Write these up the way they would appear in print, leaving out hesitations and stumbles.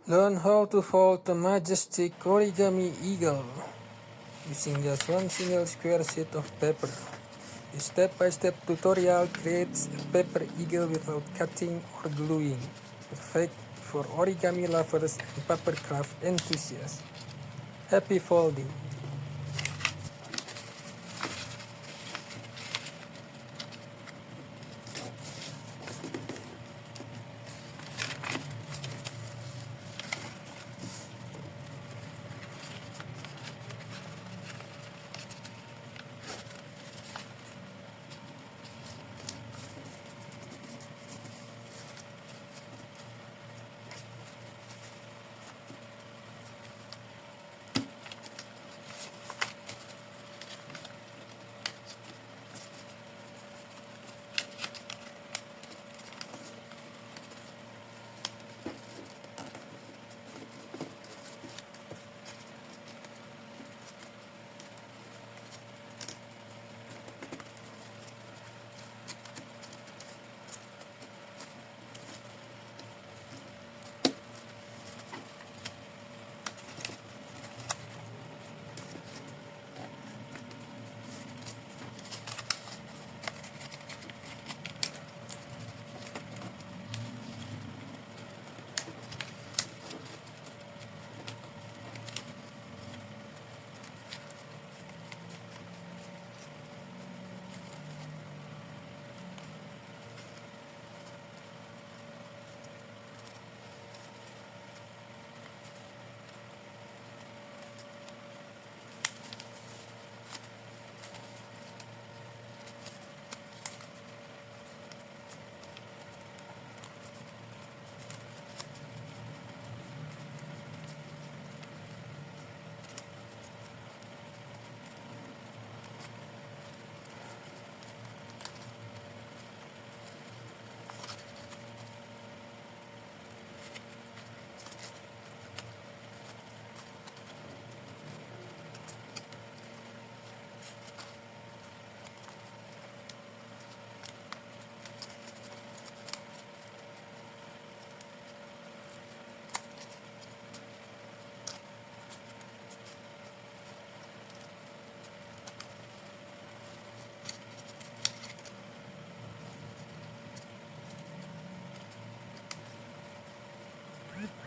Learn how to fold the majestic Origami Eagle using just one single square sheet of paper. This step-by-step tutorial creates a paper eagle without cutting or gluing, perfect for origami lovers and paper craft enthusiasts. Happy folding!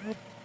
Good.